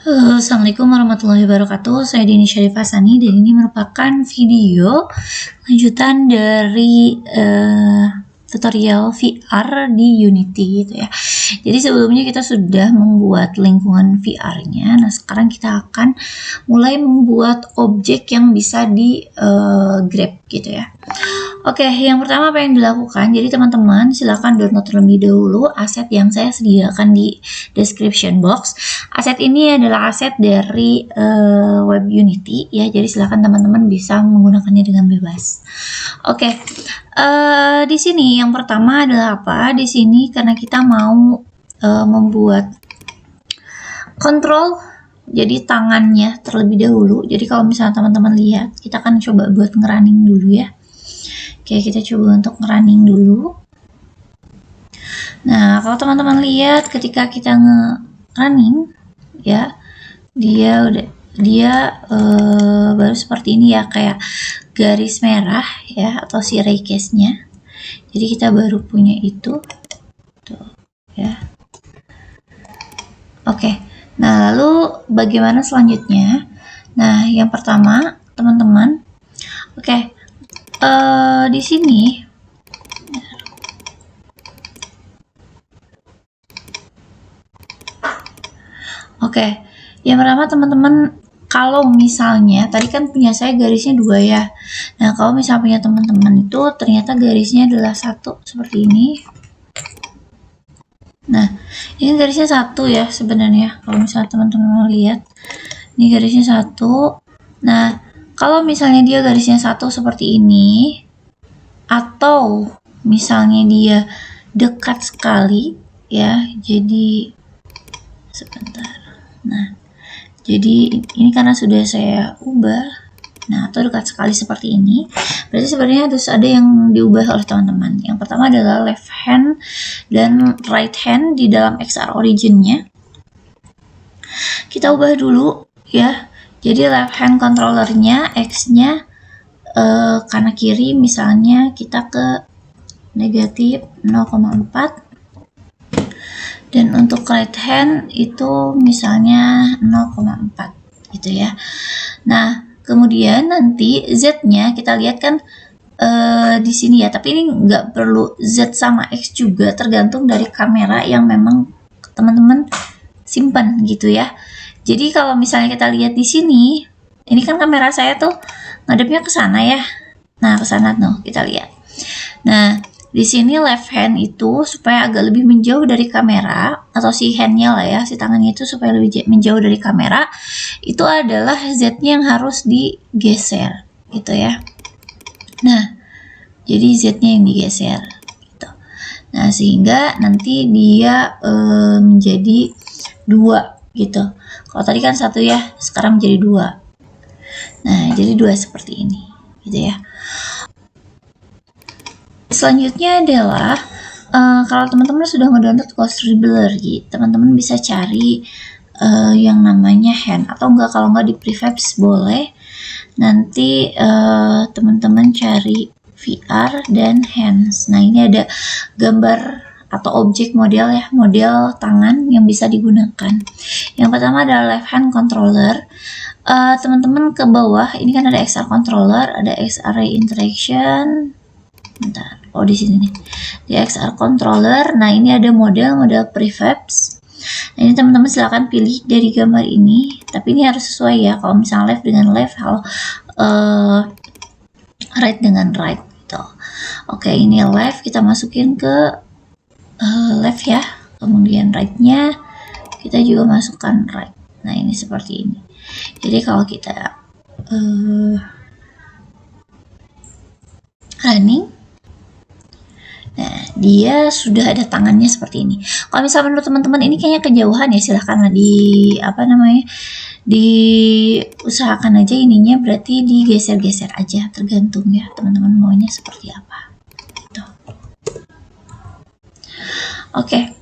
Halo, Assalamualaikum warahmatullahi wabarakatuh. Saya Dini Syarifah Sani dan ini merupakan video lanjutan dari tutorial VR di Unity gitu ya. Jadi sebelumnya kita sudah membuat lingkungan VR-nya. Nah, sekarang kita akan mulai membuat objek yang bisa di grab gitu ya. Oke, yang pertama apa yang dilakukan? Jadi teman-teman silahkan download terlebih dahulu aset yang saya sediakan di description box. Aset ini adalah aset dari web Unity ya. Jadi silahkan teman-teman bisa menggunakannya dengan bebas. Oke, di sini yang pertama adalah apa? Di sini karena kita mau membuat kontrol. Jadi tangannya terlebih dahulu. Jadi kalau misalnya teman-teman lihat, kita akan coba buat ngerunning dulu ya. Oke, kita coba untuk ngerunning dulu. Nah, kalau teman-teman lihat ketika kita ngerunning ya, dia baru seperti ini ya, kayak garis merah ya, atau si ray case-nya. Jadi kita baru punya itu tuh ya. Oke. Nah, lalu bagaimana selanjutnya? Nah, yang pertama, teman-teman, di sini yang pertama teman-teman, kalau misalnya tadi kan punya saya garisnya 2 ya. Nah, kalau misalnya punya teman-teman itu ternyata garisnya adalah 1 seperti ini. Nah, ini garisnya 1 ya sebenarnya. Kalau misalnya teman-teman lihat, ini garisnya 1. Nah, kalau misalnya dia garisnya 1 seperti ini, atau misalnya dia dekat sekali ya, jadi sebentar. Nah, jadi ini karena sudah saya ubah. Nah, atau dekat sekali seperti ini, berarti sebenarnya harus ada yang diubah oleh teman-teman. Yang pertama adalah left hand dan right hand di dalam XR origin-nya. Kita ubah dulu ya. Jadi left hand controller-nya X-nya kanan kiri, misalnya kita ke negatif 0,4. Dan untuk right hand itu misalnya 0,4 gitu ya. Nah, kemudian nanti Z-nya kita lihat kan di sini ya, tapi ini nggak perlu Z sama X juga, tergantung dari kamera yang memang teman-teman simpan gitu ya. Jadi kalau misalnya kita lihat di sini, ini kan kamera saya tuh ngadepnya ke sana ya. Nah, ke sana tuh kita lihat. Nah, di sini left hand itu supaya agak lebih menjauh dari kamera, atau si handnya lah ya, si tangannya itu supaya lebih menjauh dari kamera, itu adalah Z-nya yang harus digeser gitu ya. Nah, jadi Z-nya yang digeser gitu. Nah, sehingga nanti dia menjadi 2 gitu. Kalau tadi kan 1 ya, sekarang menjadi 2. Nah, jadi 2 seperti ini gitu ya. Selanjutnya adalah kalau teman-teman sudah ngedownload Ghost Revealer gitu, teman-teman bisa cari yang namanya hand, atau enggak kalau enggak di prefabs boleh. Nanti teman-teman cari VR dan hands. Nah, ini ada gambar atau objek model ya, model tangan yang bisa digunakan. Yang pertama adalah left hand controller. Teman-teman ke bawah ini kan ada XR controller, ada XR ray interaction. Bentar. Oh, di sini nih. Di XR controller. Nah, ini ada model prefabs. Nah, ini teman-teman silahkan pilih dari gambar ini. Tapi ini harus sesuai ya. Kalau misalnya left dengan left, kalau right dengan right gitu. Oke, ini left, kita masukin ke left ya. Kemudian right-nya kita juga masukkan right. Nah, ini seperti ini. Jadi kalau kita running, nah, dia sudah ada tangannya seperti ini. Kalau misalnya menurut teman-teman ini kayaknya kejauhan ya, silahkanlah diusahakan aja ininya, berarti digeser-geser aja, tergantung ya teman-teman maunya seperti apa gitu. Oke.